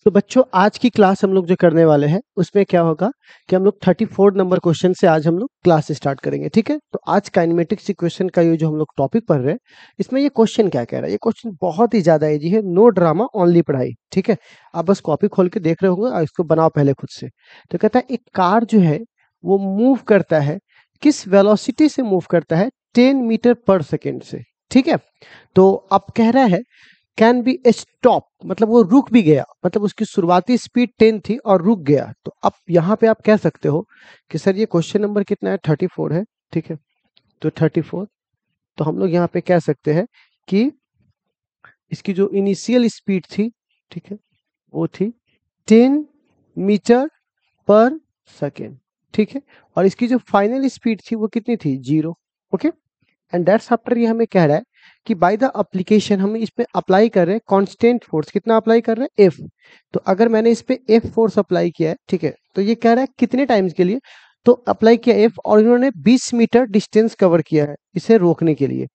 तो बच्चों आज की क्लास हम लोग जो करने वाले हैं उसमें क्या होगा कि हम लोग 34 नंबर क्वेश्चन से आज हम लोग क्लास स्टार्ट करेंगे। ठीक है, तो आज काइनेमेटिक्स इक्वेशन का ये जो हम लोग टॉपिक पढ़ रहे हैं इसमें ये क्वेश्चन क्या कह रहा है, ये क्वेश्चन बहुत ही ज्यादा इजी है। नो ड्रामा ओनली पढ़ाई। ठीक है, आप बस कॉपी खोल के देख रहे होंगे और इसको बनाओ पहले खुद से। तो कहता है एक कार जो है वो मूव करता है, किस वेलोसिटी से मूव करता है, 10 मीटर पर सेकेंड से। ठीक है, तो अब कह रहा है कैन बी स्टॉप, मतलब वो रुक भी गया, मतलब उसकी शुरुआती स्पीड 10 थी और रुक गया। तो अब यहाँ पे आप कह सकते हो कि सर ये क्वेश्चन नंबर कितना है, 34 है। ठीक है, तो 34, तो हम लोग यहाँ पे कह सकते हैं कि इसकी जो इनिशियल स्पीड थी, ठीक है, वो थी 10 मीटर पर सेकेंड। ठीक है, और इसकी जो फाइनल स्पीड थी वो कितनी थी, 0। ओके, एंड दैट्स आफ्टर ये हमें कह रहा है कि बाय द एप्लीकेशन हम इस पे अप्लाई कर रहे हैं कांस्टेंट फोर्स। कितना अप्लाई कर रहे हैं, एफ। तो अगर मैंने इस पे एफ फोर्स अप्लाई किया है, ठीक है, तो ये कह रहा है कितने टाइम्स के लिए, तो अप्लाई किया एफ और इन्होंने 20 मीटर डिस्टेंस कवर किया है इसे रोकने के लिए।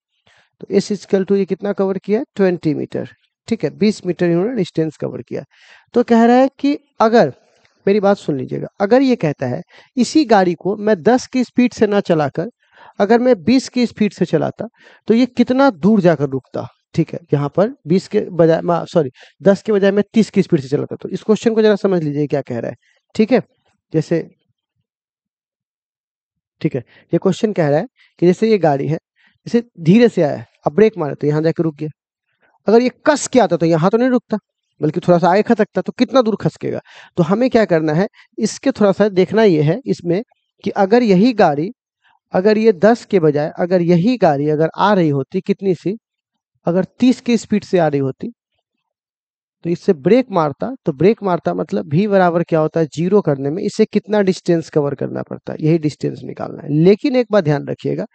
तो एस इक्वल टू ये कितना कवर किया है, 20 मीटर। ठीक है, 20 मीटर इन्होंने डिस्टेंस कवर किया। तो कह रहा है कि अगर, मेरी बात सुन लीजिएगा, अगर ये कहता है इसी गाड़ी को मैं 10 की स्पीड से ना चलाकर अगर मैं 20 की स्पीड से चलाता तो ये कितना दूर जाकर रुकता। ठीक है, यहाँ पर 20 के बजाय, सॉरी 10 के बजाय मैं 30 की स्पीड से चलाता। तो इस क्वेश्चन को जरा समझ लीजिए क्या कह रहा है। ठीक है, जैसे, ठीक है, ये क्वेश्चन कह रहा है कि जैसे ये गाड़ी है, जैसे धीरे से आया, अब ब्रेक मारे तो यहाँ जाकर रुक गया। अगर ये कस के आता तो यहाँ तो नहीं रुकता, बल्कि थोड़ा सा आगे खसकता, तो कितना दूर खसकेगा। तो हमें क्या करना है, इसके थोड़ा सा देखना ये है इसमें कि अगर यही गाड़ी, अगर ये 10 के बजाय अगर यही गाड़ी अगर आ रही होती कितनी सी, अगर 30 की स्पीड से आ रही होती, तो इससे ब्रेक मारता, तो ब्रेक मारता मतलब भी बराबर क्या होता है, 0 करने में इसे कितना डिस्टेंस कवर करना पड़ता है, यही डिस्टेंस निकालना है। लेकिन एक बात ध्यान रखिएगा,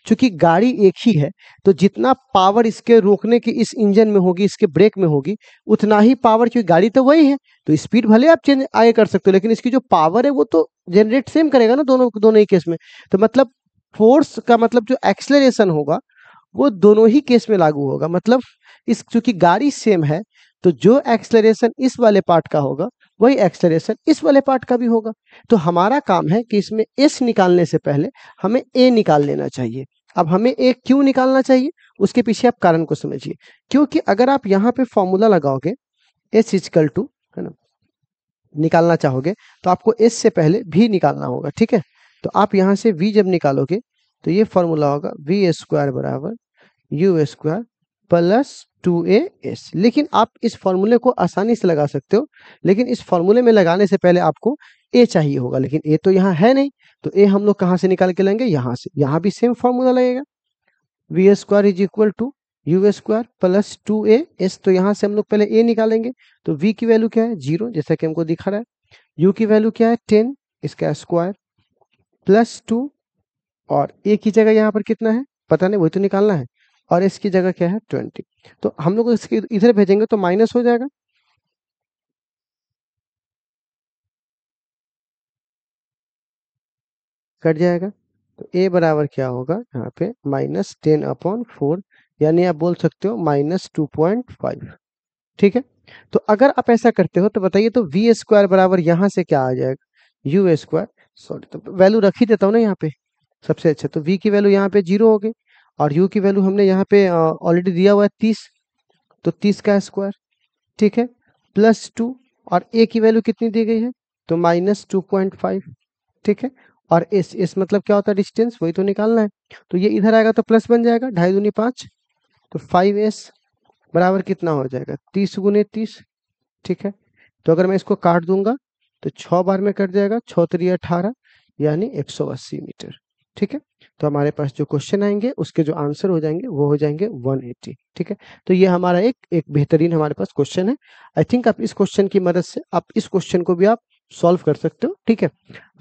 चूंकि गाड़ी एक ही है तो जितना पावर इसके रोकने की इस इंजन में होगी, इसके ब्रेक में होगी, उतना ही पावर, क्योंकि गाड़ी तो वही है, तो स्पीड भले आप चेंज आगे कर सकते हो लेकिन इसकी जो पावर है वो तो जनरेट सेम करेगा ना, दोनों दोनों ही केस में। तो मतलब फोर्स का मतलब जो एक्सलरेशन होगा वो दोनों ही केस में लागू होगा। मतलब इस, चूंकि गाड़ी सेम है तो जो एक्सलरेशन इस वाले पार्ट का होगा वही एक्सलरेशन इस वाले पार्ट का भी होगा। तो हमारा काम है कि इसमें एस निकालने से पहले हमें ए निकाल लेना चाहिए। अब हमें ए क्यों निकालना चाहिए, उसके पीछे आप कारण को समझिए। क्योंकि अगर आप यहाँ पे फॉर्मूला लगाओगे एस इक्वल टू, है ना, निकालना चाहोगे तो आपको एस से पहले भी निकालना होगा। ठीक है, तो आप यहाँ से v जब निकालोगे तो ये फॉर्मूला होगा वी स्क्वायर बराबर यू स्क्वायर प्लस 2as। लेकिन आप इस फॉर्मूले को आसानी से लगा सकते हो, लेकिन इस फॉर्मूले में लगाने से पहले आपको a चाहिए होगा, लेकिन a तो यहाँ है नहीं। तो a हम लोग कहाँ से निकाल के लेंगे, यहाँ से। यहाँ भी सेम फॉर्मूला लगेगा, v square is equal to u square plus 2as। तो यहाँ से हम लोग पहले a निकालेंगे, तो v की वैल्यू क्या है, 0, जैसा कि हमको दिखा रहा है। u की वैल्यू क्या है, 10, इसका स्क्वायर प्लस 2, और a की जगह यहाँ पर कितना है पता नहीं, वही तो निकालना है, और इसकी जगह क्या है, 20। तो हम लोग इसके इधर भेजेंगे तो माइनस हो जाएगा, कट जाएगा। तो a बराबर क्या होगा यहाँ पे, -10/4, यानी आप बोल सकते हो -2.5। ठीक है, तो अगर आप ऐसा करते हो तो बताइए, तो वी स्क्वायर बराबर यहाँ से क्या आ जाएगा, यू स्क्वायर, सॉरी, तो वैल्यू रख ही देता हूँ ना यहाँ पे सबसे अच्छा। तो v की वैल्यू यहाँ पे 0 हो गई, और u की वैल्यू हमने यहाँ पे ऑलरेडी दिया हुआ है 30, तो 30 का स्क्वायर, ठीक है, प्लस 2, और a की वैल्यू कितनी दी गई है, तो -2.5। ठीक है, और इस मतलब क्या होता है, डिस्टेंस, वही तो निकालना है। तो ये इधर आएगा तो प्लस बन जाएगा, 2.5 दूनी 5, तो 5s बराबर कितना हो जाएगा, 30 गुने 30। ठीक है, तो अगर मैं इसको काट दूंगा तो 6 बार में कट जाएगा, 6 3 18, यानी 180 मीटर। ठीक है, तो हमारे पास जो क्वेश्चन आएंगे उसके जो आंसर हो जाएंगे वो हो जाएंगे 180। ठीक है, तो ये हमारा एक बेहतरीन हमारे पास क्वेश्चन है। आई थिंक आप इस क्वेश्चन की मदद से आप इस क्वेश्चन को भी आप सॉल्व कर सकते हो। ठीक है,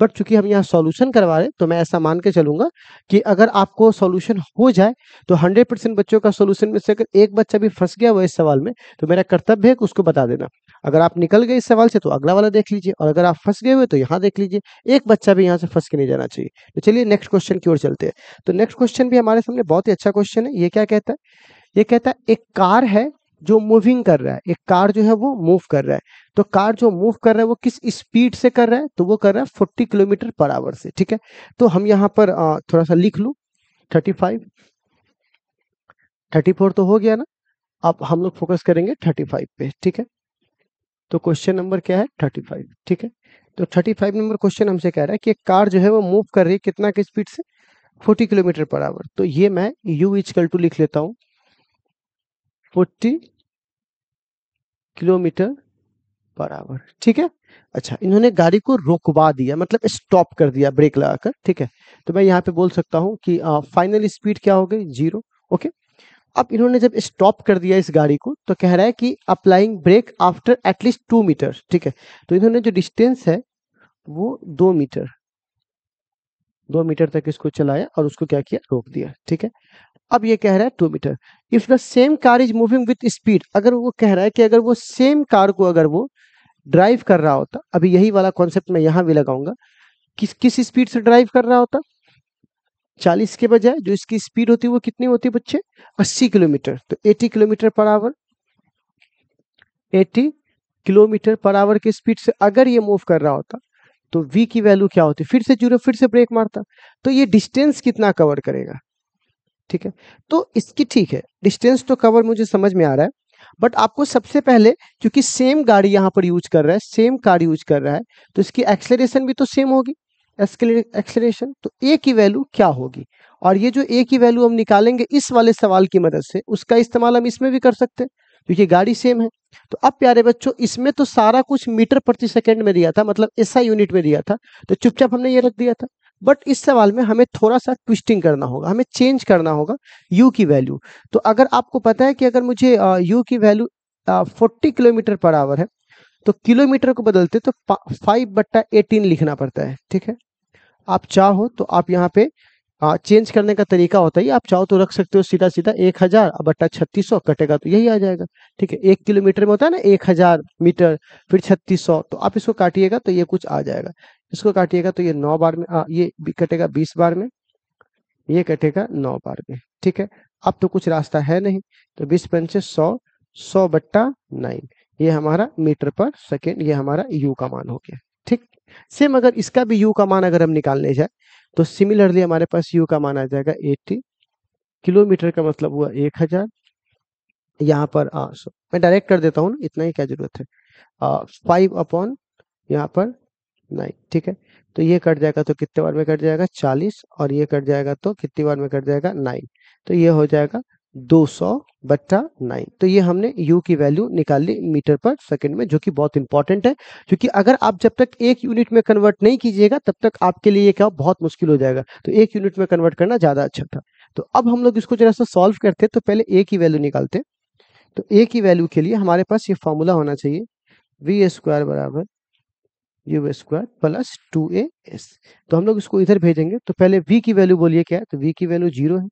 बट चूंकि हम यहाँ सॉल्यूशन करवा रहे हैं तो मैं ऐसा मान के चलूंगा कि अगर आपको सॉल्यूशन हो जाए तो 100% बच्चों का सॉल्यूशन में से अगर एक बच्चा भी फंस गया हुआ इस सवाल में, तो मेरा कर्तव्य है कि उसको बता देना। अगर आप निकल गए इस सवाल से तो अगला वाला देख लीजिए, और अगर आप फंस गए हुए तो यहाँ देख लीजिए। एक बच्चा भी यहाँ से फंस के नहीं जाना चाहिए। तो चलिए नेक्स्ट क्वेश्चन की ओर चलते हैं। तो नेक्स्ट क्वेश्चन भी हमारे सामने बहुत ही अच्छा क्वेश्चन है। ये क्या कहता है, ये कहता है एक कार है जो मूविंग कर रहा है, एक कार जो है वो मूव कर रहा है, तो कार जो मूव कर रहा है वो किस स्पीड से कर रहा है, तो वो कर रहा है 40 किलोमीटर पर आवर से। ठीक है, तो हम यहाँ पर थोड़ा सा लिख लूँ, 35, 34 तो हो गया ना। अब हम लोग फोकस करेंगे 35 पे। ठीक है, तो क्वेश्चन नंबर क्या है, 35। ठीक है, तो 35 नंबर क्वेश्चन हमसे कह रहा है कि एक कार जो है वो मूव कर रही है कितना की स्पीड से, 40 किलोमीटर पर आवर। तो ये मैं u इक्वल टू लिख लेता हूँ 40 किलोमीटर पर आवर। ठीक है, अच्छा इन्होंने गाड़ी को रोकवा दिया, मतलब स्टॉप कर दिया ब्रेक लगाकर। ठीक है, तो मैं यहाँ पे बोल सकता हूँ कि फाइनल स्पीड क्या हो गई, 0। ओके, अब इन्होंने जब स्टॉप कर दिया इस गाड़ी को, तो कह रहा है कि applying brake after at least 2 metre. ठीक है, तो इन्होंने जो डिस्टेंस है वो 2 मीटर, 2 मीटर तक इसको चलाया और उसको क्या किया, रोक दिया। ठीक है, अब ये कह रहा है 2 metre. If the same car is moving with speed, अगर वो कह रहा है कि अगर वो सेम कार को अगर वो ड्राइव कर रहा होता, अभी यही वाला कॉन्सेप्ट मैं यहाँ भी लगाऊंगा, किस किस स्पीड से ड्राइव कर रहा होता, 40 के बजाय जो इसकी स्पीड होती है वो कितनी होती है बच्चे, 80 किलोमीटर। तो 80 kilometre per our, 80 kilometre per our की स्पीड से अगर ये मूव कर रहा होता, तो v की वैल्यू क्या होती, फिर से 0, फिर से ब्रेक मारता, तो ये डिस्टेंस कितना कवर करेगा। ठीक है, तो इसकी ठीक है, डिस्टेंस तो कवर मुझे समझ में आ रहा है, बट आपको सबसे पहले, क्योंकि सेम गाड़ी यहाँ पर यूज कर रहा है, सेम कार यूज कर रहा है, तो इसकी एक्सेलरेशन भी तो सेम होगी, एक्सेलरेशन, तो ए की वैल्यू क्या होगी, और ये जो ए की वैल्यू हम निकालेंगे इस वाले सवाल की मदद से, उसका इस्तेमाल हम इसमें भी कर सकते हैं, क्योंकि गाड़ी सेम है। तो अब प्यारे बच्चों, इसमें तो सारा कुछ मीटर प्रति सेकंड में दिया था, मतलब एसआई यूनिट में दिया था, तो चुपचाप हमने ये रख दिया था। बट इस सवाल में हमें थोड़ा सा ट्विस्टिंग करना होगा, हमें चेंज करना होगा यू की वैल्यू। तो अगर आपको पता है कि अगर मुझे यू की वैल्यू 40 किलोमीटर पर आवर है, तो किलोमीटर को बदलते तो 5/18 लिखना पड़ता है। ठीक है, आप चाहो तो आप यहाँ पे चेंज करने का तरीका होता है, आप चाहो तो रख सकते हो सीधा सीधा 1000 बट्टा 3600 कटेगा तो यही आ जाएगा। ठीक है, 1 किलोमीटर में होता है ना 1000 मीटर, फिर 3600, तो आप इसको काटिएगा तो ये कुछ आ जाएगा, इसको काटिएगा तो ये 9 बार में ये कटेगा 20 बार में, ये कटेगा 9 बार में। ठीक है, अब तो कुछ रास्ता है नहीं, तो 20 पंचे 100, 100/9, ये हमारा मीटर पर सेकेंड, ये हमारा यू का मान हो गया। ठीक, सेम अगर इसका भी यू का मान अगर हम निकालने जाए, तो सिमिलरली हमारे पास यू का मान आ जाएगा 80 किलोमीटर, का मतलब हुआ 1000, यहाँ पर मैं डायरेक्ट कर देता हूँ ना, इतना ही क्या जरूरत है, 5 अपॉन यहाँ पर 9। ठीक है, तो ये कट जाएगा तो कितने बार में कट जाएगा, 40, और ये कट जाएगा तो कितनी बार में कट जाएगा, 9, तो ये हो जाएगा 200/9। तो ये हमने u की वैल्यू निकाल ली मीटर पर सेकंड में, जो कि बहुत इंपॉर्टेंट है, क्योंकि अगर आप जब तक एक यूनिट में कन्वर्ट नहीं कीजिएगा तब तक आपके लिए ये क्या बहुत मुश्किल हो जाएगा, तो एक यूनिट में कन्वर्ट करना ज़्यादा अच्छा था। तो अब हम लोग इसको जरा सा सॉल्व करते हैं, तो पहले a की वैल्यू निकालते हैं। तो a की वैल्यू के लिए हमारे पास ये फॉर्मूला होना चाहिए, v² बराबर u² प्लस 2as। तो हम लोग इसको इधर भेजेंगे, तो पहले v की वैल्यू बोलिए क्या है, तो v की वैल्यू 0 है,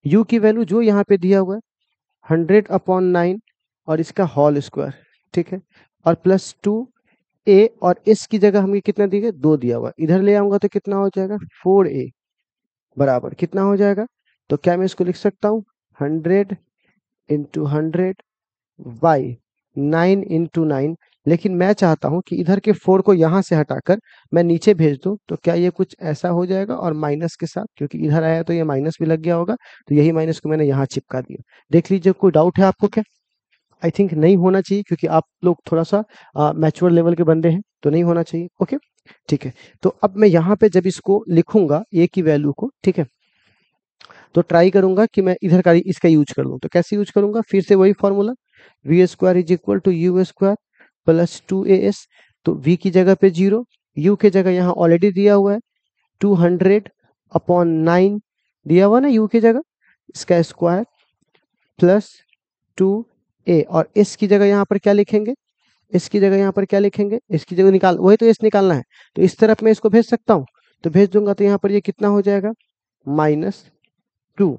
u की वैल्यू जो यहाँ पे दिया हुआ है 100/9 और इसका होल स्क्वायर। ठीक है, और प्लस 2a, और s की जगह हमें कितना दिया, 2 दिया हुआ, इधर ले आऊंगा तो कितना हो जाएगा, 4a बराबर कितना हो जाएगा, तो क्या मैं इसको लिख सकता हूँ 100/100/9 × 9। लेकिन मैं चाहता हूं कि इधर के 4 को यहां से हटाकर मैं नीचे भेज दूं, तो क्या ये कुछ ऐसा हो जाएगा, और माइनस के साथ, क्योंकि इधर आया तो ये माइनस भी लग गया होगा, तो यही माइनस को मैंने यहाँ चिपका दिया। देख लीजिए, कोई डाउट है आपको क्या, आई थिंक नहीं होना चाहिए, क्योंकि आप लोग थोड़ा सा मैच्योर लेवल के बंदे हैं, तो नहीं होना चाहिए। ओके, ठीक है, तो अब मैं यहाँ पे जब इसको लिखूंगा ए की वैल्यू को, ठीक है, तो ट्राई करूंगा कि मैं इधर का इसका यूज कर लूं। तो कैसे यूज करूंगा, फिर से वही formula, v² = u² plus 2as। तो v की जगह पे 0, u की जगह यहाँ ऑलरेडी दिया हुआ है 200/9 दिया हुआ ना u की जगह, इसका स्क्वायर प्लस 2a, और s की जगह यहाँ पर क्या लिखेंगे, इसकी जगह यहाँ पर क्या लिखेंगे, इसकी जगह निकाल, वही तो s निकालना है, तो इस तरफ मैं इसको भेज सकता हूँ, तो भेज दूंगा तो यहाँ पर ये कितना हो जाएगा, -2,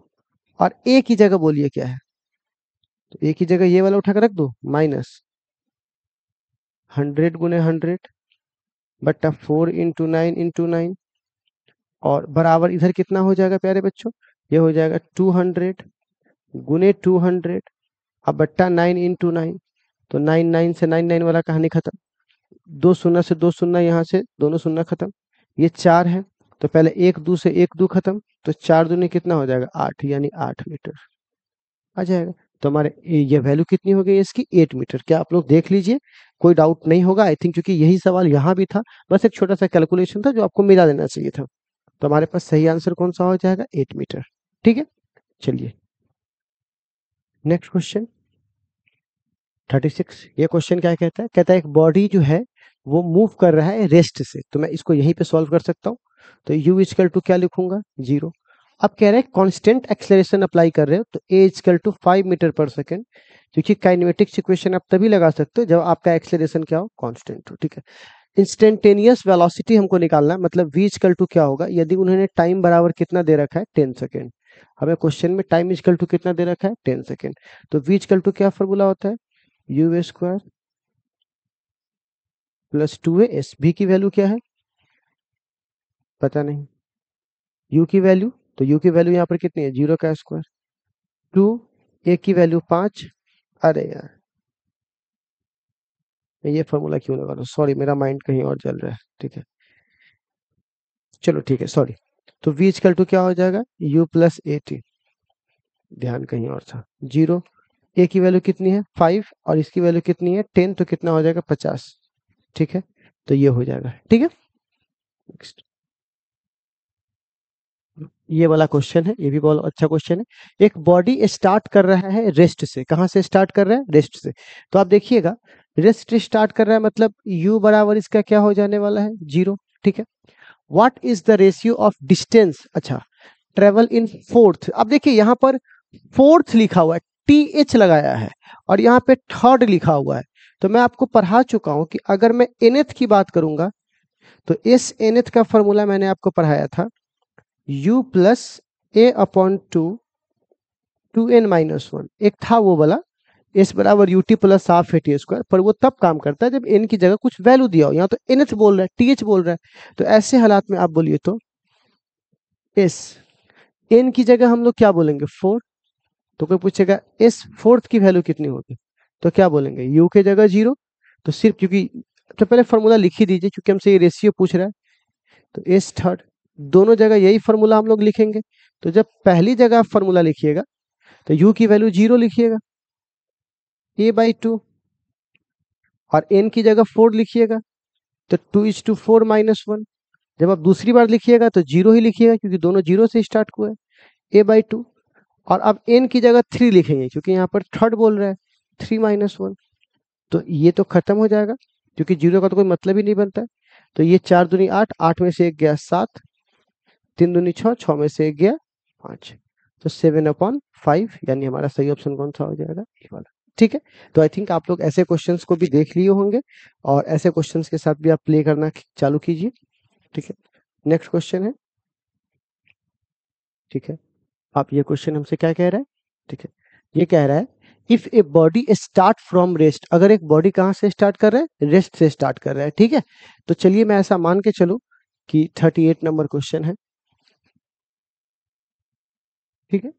और a की जगह बोलिए क्या है, तो a की जगह ये वाला उठा कर रख दो, -100/100/4 × 9 × 9, और बराबर इधर कितना हो जाएगा प्यारे बच्चों, ये हो जाएगा 200 × 200 अब बट्टा 9 इंटू 9, तो 9 9 से 9 9 वाला कहानी खत्म। 2 शून्य से 2 शून्य, यहाँ से दोनों शून्य खत्म। ये 4 है, तो पहले 1 2 से 1 2 खत्म, तो 4 दूनी कितना हो जाएगा 8, यानी 8 मीटर आ जाएगा। तो हमारे ये वैल्यू कितनी हो गई इसकी 8 मीटर। क्या आप लोग देख लीजिए, कोई डाउट नहीं होगा आई थिंक, क्योंकि यही सवाल यहाँ भी था, बस एक छोटा सा कैलकुलेशन था जो आपको मिला देना चाहिए था। तो हमारे पास सही आंसर कौन सा हो जाएगा 8 मीटर। ठीक है, चलिए नेक्स्ट क्वेश्चन 36। ये क्वेश्चन क्या कहता है, कहता है एक बॉडी जो है वो मूव कर रहा है रेस्ट से, तो मैं इसको यहीं पे सॉल्व कर सकता हूँ। तो u इक्वल टू क्या लिखूंगा 0। अब कह रहे हैं कांस्टेंट एक्सेलरेशन अप्लाई कर रहे हो, तो a इक्वल टू 5 मीटर पर सेकेंड, क्योंकि काइनेमेटिक्स इक्वेशन आप तभी लगा सकते हो जब आपका एक्सेलरेशन क्या हो कांस्टेंट हो। ठीक है, इंस्टेंटेनियस वेलोसिटी हमको निकालना है, मतलब v इक्वल टू क्या होगा, यदि उन्होंने टाइम बराबर कितना दे रखा है 10 सेकेंड, हमें क्वेश्चन में टाइम इक्वल टू कितना दे रखा है 10 सेकेंड, तो v इक्वल टू क्या फॉर्मूला होता है u square plus 2a। v की वैल्यू क्या है पता नहीं, u की वैल्यू, तो u की वैल्यू यहाँ पर कितनी है 0 का स्क्वायर, 2 a की वैल्यू 5। अरे यार मैं ये फॉर्मूला क्यों लगा रहा हूँ, सॉरी मेरा माइंड कहीं और चल रहा है। ठीक है, चलो ठीक है सॉरी। तो v इक्वल टू क्या हो जाएगा u प्लस 80, ध्यान कहीं और था, 0। a की वैल्यू कितनी है 5 और इसकी वैल्यू कितनी है 10, तो कितना हो जाएगा 50। ठीक है, तो ये हो जाएगा। ठीक है, नेक्स्ट ये वाला क्वेश्चन है, ये भी बहुत अच्छा क्वेश्चन है। एक बॉडी स्टार्ट कर रहा है रेस्ट से, कहां से स्टार्ट कर रहा है रेस्ट से, तो आप देखिएगा रेस्ट स्टार्ट कर रहा है मतलब u बराबर इसका क्या हो जाने वाला है 0। ठीक है, what is the ratio of distance, अच्छा ट्रेवल इन फोर्थ। अब देखिए यहाँ पर फोर्थ लिखा हुआ है, टी लगाया है, और यहाँ पे थर्ड लिखा हुआ है। तो मैं आपको पढ़ा चुका हूं कि अगर मैं nth की बात करूंगा, तो इस nth का फॉर्मूला मैंने आपको पढ़ाया था u प्लस ए अपॉन 2n माइनस 1, एक था वो वाला s बराबर U T plus half A T square, पर वो तब काम करता है जब n की जगह कुछ वैल्यू दिया हो। यहाँ तो nth बोल रहा है, th बोल रहा है, तो ऐसे हालात में आप बोलिए तो s n की जगह हम लोग क्या बोलेंगे 4। तो कोई पूछेगा s फोर्थ की वैल्यू कितनी होगी, तो क्या बोलेंगे u की जगह 0। तो सिर्फ क्योंकि, तो पहले फॉर्मूला लिख ही दीजिए क्योंकि हमसे ये रेशियो पूछ रहा है, तो s थर्ड, दोनों जगह यही फॉर्मूला हम लोग लिखेंगे। तो जब पहली जगह आप फॉर्मूला लिखिएगा तो u की वैल्यू 0 लिखिएगा a/2, और n की जगह 4 लिखिएगा तो 2:4 माइनस 1। जब आप दूसरी बार लिखिएगा तो 0 ही लिखिएगा क्योंकि दोनों 0 से स्टार्ट हुआ है a/2, और अब n की जगह 3 लिखेंगे क्योंकि यहाँ पर थर्ड बोल रहा है 3 माइनस 1। तो ये तो खत्म हो जाएगा क्योंकि 0 का तो कोई मतलब ही नहीं बनता है। तो ये 4 दूनी 8, 8 में से 1 गया 7, 3 दूनी 6, 6 में से 1 गया 5, तो 7/5, यानी हमारा सही ऑप्शन कौन सा हो जाएगा ये वाला। ठीक है, तो आई थिंक आप लोग ऐसे क्वेश्चंस को भी देख लिए होंगे और ऐसे क्वेश्चंस के साथ भी आप प्ले करना चालू कीजिए। ठीक है, नेक्स्ट क्वेश्चन है। ठीक है, आप ये क्वेश्चन हमसे क्या कह रहा है, ठीक है ये कह रहा है if a body start from rest, अगर एक बॉडी कहाँ से स्टार्ट कर रहा है रेस्ट से स्टार्ट कर रहा है। ठीक है, तो चलिए मैं ऐसा मान के चलूं कि 38 नंबर क्वेश्चन है। ठीक है,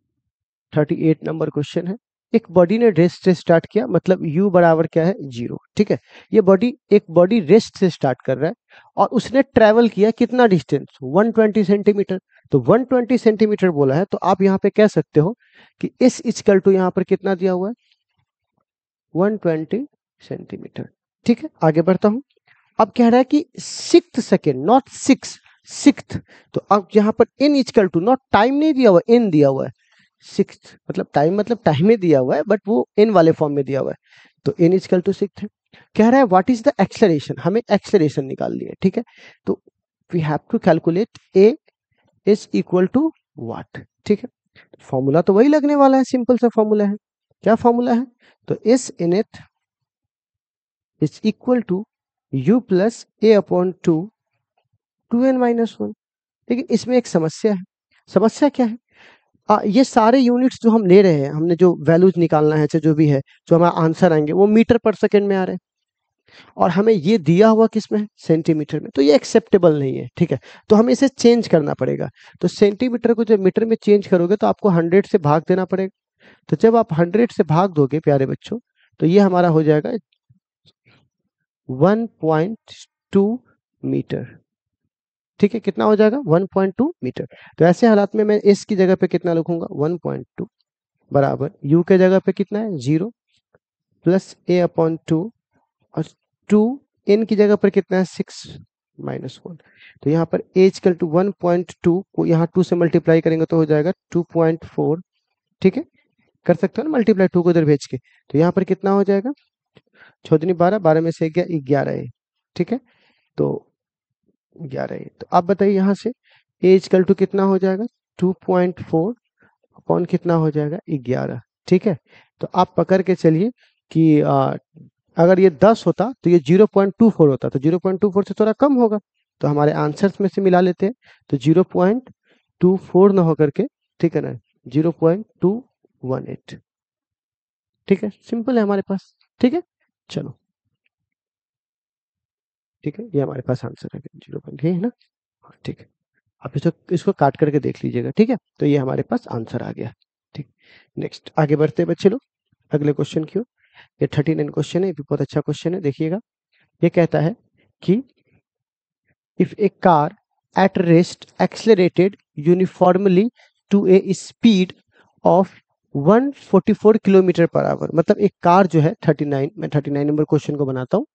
38 नंबर क्वेश्चन है। एक बॉडी ने रेस्ट से स्टार्ट किया, मतलब u बराबर क्या है 0। ठीक है, ये बॉडी, एक बॉडी रेस्ट से स्टार्ट कर रहा है और उसने ट्रेवल किया कितना डिस्टेंस 120 सेंटीमीटर। तो 120 सेंटीमीटर बोला है, तो आप यहाँ पे कह सकते हो कि s इक्वल टू यहाँ पर कितना दिया हुआ है 120 सेंटीमीटर। ठीक है, आगे बढ़ता हूं। अब कह रहा है कि 6 सेकेंड, नॉट 6, 6th, तो अब यहाँ पर n equal to, not time नहीं दिया हुआ, n दिया हुआ है, 6th मतलब टाइम में दिया हुआ है, बट वो n वाले फॉर्म में दिया हुआ है, तो n इक्वल टू 6th है। कह रहा है व्हाट इज द एक्सेलरेशन, हमें एक्सेलरेशन निकालनी है। ठीक है, तो we have to calculate a is equal to what. ठीक है, फॉर्मूला तो वही लगने वाला है, सिंपल सा फॉर्मूला है। क्या फॉर्मूला है, तो s nth is equal to u plus a upon 2n minus 1। लेकिन इसमें एक समस्या है। समस्या क्या है, ये सारे यूनिट्स जो हम ले रहे हैं, हमने जो वैल्यूज निकालना है, चाहे जो भी है, जो हमारा आंसर आएंगे वो मीटर पर सेकेंड में आ रहे हैं, और हमें ये दिया हुआ किस में है सेंटीमीटर में, तो ये एक्सेप्टेबल नहीं है। ठीक है, तो हमें इसे चेंज करना पड़ेगा। तो सेंटीमीटर को जब मीटर में चेंज करोगे तो आपको 100 से भाग देना पड़ेगा, तो जब आप 100 से भाग दोगे प्यारे बच्चों, तो ये हमारा हो जाएगा 1.2 मीटर। ठीक है, कितना हो जाएगा 1.2 मीटर। तो ऐसे हालात में मैं s की जगह पे कितना लिखूंगा 1.2 बराबर u के जगह पे कितना है 0 प्लस a/2 और 2 n की जगह पर कितना है 6 माइनस 1। तो यहाँ पर a इक्वल टू 1.2 को यहाँ 2 से मल्टीप्लाई करेंगे तो हो जाएगा 2.4। ठीक है, कर सकते हो ना मल्टीप्लाई 2 को इधर भेज के। तो यहाँ पर कितना हो जाएगा 6 दूनी 12, 12 में से 11 है। ठीक है, तो 11 है। तो आप बताइए यहाँ से a इक्वल टू कितना हो जाएगा 2.4 अपॉन कितना हो जाएगा 11। ठीक है, तो आप पकड़ के चलिए कि अगर ये 10 होता तो ये 0.24 होता, तो 0.24 से थोड़ा कम होगा। तो हमारे आंसर्स में से मिला लेते हैं, तो 0.24 ना होकर के, ठीक है ना, 0.218। ठीक है, सिंपल है हमारे पास। ठीक है, चलो ठीक है, ये हमारे पास आंसर है 0. है ना। हाँ, ठीक है, आप इसको काट करके देख लीजिएगा। ठीक है, तो ये हमारे पास आंसर आ गया। ठीक, नेक्स्ट आगे बढ़ते हैं बच्चे लोग अगले क्वेश्चन की ओर। ये 39 क्वेश्चन है, ये भी बहुत अच्छा क्वेश्चन है। देखिएगा, ये कहता है कि if a car at rest accelerated uniformly to a speed of 144 kilometre per hour. मतलब एक कार जो है 39, मैं 39 नंबर क्वेश्चन को बनाता हूँ।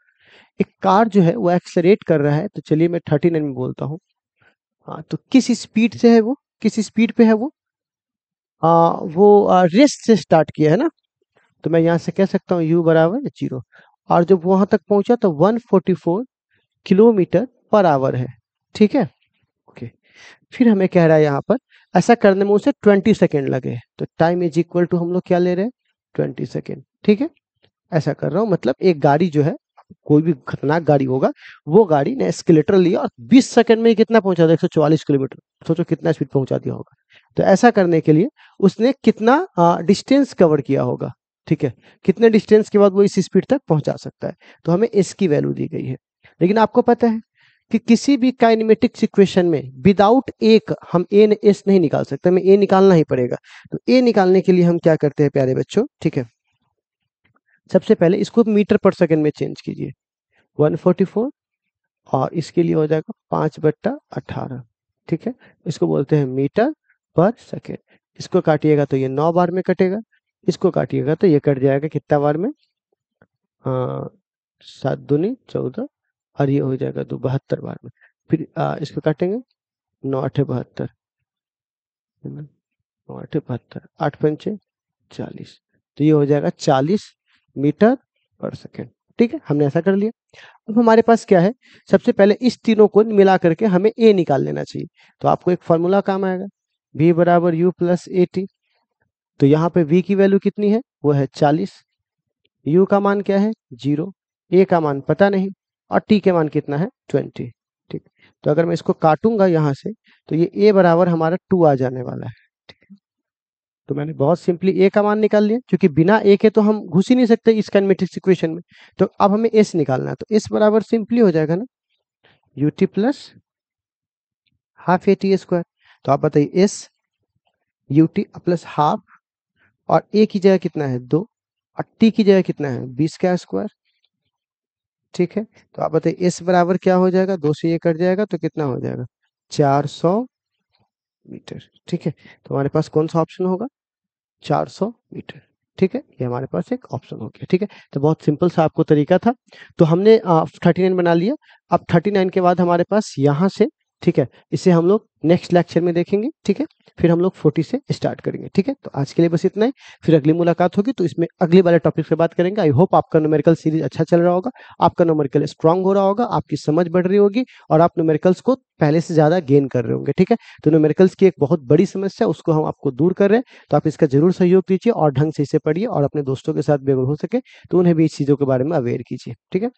एक कार जो है वो एक्सेलरेट कर रहा है, तो चलिए मैं 39 में बोलता हूँ। हाँ, तो किस स्पीड से है वो, किस स्पीड पे है वो, वो रेस्ट से स्टार्ट किया है ना। तो मैं यहाँ से कह सकता हूँ u बराबर 0, और जब वहां तक पहुंचा तो 144 किलोमीटर पर आवर है। ठीक है, ओके। फिर हमें कह रहा है यहाँ पर ऐसा करने में उसे 20 सेकेंड लगे, तो टाइम इज इक्वल टू हम लोग क्या ले रहे हैं 20 सेकेंड। ठीक है, ऐसा कर रहा हूँ, मतलब एक गाड़ी जो है, कोई भी खतरनाक गाड़ी होगा, वो गाड़ी ने एस्केलेटर लिया और 20 सेकंड में ही कितना पहुंचा दिया 144 किलोमीटर। सोचो कितना स्पीड पहुंचा दिया होगा। तो ऐसा करने के लिए उसने कितना डिस्टेंस कवर किया होगा। ठीक है, कितने डिस्टेंस के बाद वो इस स्पीड तक पहुंचा सकता है। तो हमें एस की वैल्यू दी गई है। लेकिन आपको पता है कि किसी भी काइनेमेटिक्स इक्वेशन में विदाउट एक हम ए एस नहीं निकाल सकते, हमें ए निकालना ही पड़ेगा। तो ए निकालने के लिए हम क्या करते हैं प्यारे बच्चों, ठीक है, सबसे पहले इसको मीटर पर सेकंड में चेंज कीजिए 144, और इसके लिए हो जाएगा 5/18। ठीक है, इसको बोलते हैं मीटर पर सेकेंड। इसको काटिएगा तो ये 9 बार में कटेगा, इसको काटिएगा तो ये कट जाएगा कितना बार में, 7 दूनी 14, और ये हो जाएगा 72 बार में। फिर इसको काटेंगे 9 8 72, 9 8 72, 8 पंचे 40, तो ये हो जाएगा 40 मीटर पर सेकेंड। ठीक है, हमने ऐसा कर लिया। अब हमारे पास क्या है, सबसे पहले इस तीनों को मिला करके हमें ए निकाल लेना चाहिए। तो आपको एक फॉर्मूला काम आएगा, v बराबर u प्लस ए टी। तो यहाँ पे v की वैल्यू कितनी है, वो है 40, u का मान क्या है 0, a का मान पता नहीं, और t के मान कितना है 20। ठीक, तो अगर मैं इसको काटूंगा यहाँ से, तो ये a बराबर हमारा 2 आ जाने वाला है। ठीक है, तो मैंने बहुत सिंपली a का मान निकाल लिया, क्योंकि बिना a के तो हम घुस ही नहीं सकते इस काइनेमेटिक्स इक्वेशन में। तो अब हमें s निकालना है, तो s बराबर सिंपली हो जाएगा ना ut plus half A T square. तो आप बताइए s ut प्लस हाफ, और a की जगह कितना है 2, और t की जगह कितना है 20 का स्क्वायर। ठीक है, तो आप बताइए s बराबर क्या हो जाएगा, 2 से ये कट जाएगा तो कितना हो जाएगा 400 मीटर। ठीक है, तो हमारे पास कौन सा ऑप्शन होगा 400 मीटर। ठीक है, ये हमारे पास एक ऑप्शन हो गया। ठीक है, तो बहुत सिंपल सा आपको तरीका था। तो हमने 39 बना लिया। अब 39 के बाद हमारे पास यहाँ से, ठीक है, इसे हम लोग नेक्स्ट लेक्चर में देखेंगे। ठीक है, फिर हम लोग 40 से स्टार्ट करेंगे। ठीक है, तो आज के लिए बस इतना ही, फिर अगली मुलाकात होगी तो इसमें अगले वाले टॉपिक पे बात करेंगे। आई होप आपका न्यूमेरिकल सीरीज अच्छा चल रहा होगा, आपका न्यूमेरिकल स्ट्रांग हो रहा होगा, आपकी समझ बढ़ रही होगी, और आप न्यूमेरिकल्स को पहले से ज्यादा गेन कर रहे होंगे। ठीक है, तो न्यूमेरिकल्स की एक बहुत बड़ी समस्या, उसको हम आपको दूर कर रहे हैं। तो आप इसका जरूर सहयोग दीजिए और ढंग से इसे पढ़िए, और अपने दोस्तों के साथ भी अगर हो सके तो उन्हें भी इस चीजों के बारे में अवेयर कीजिए। ठीक है।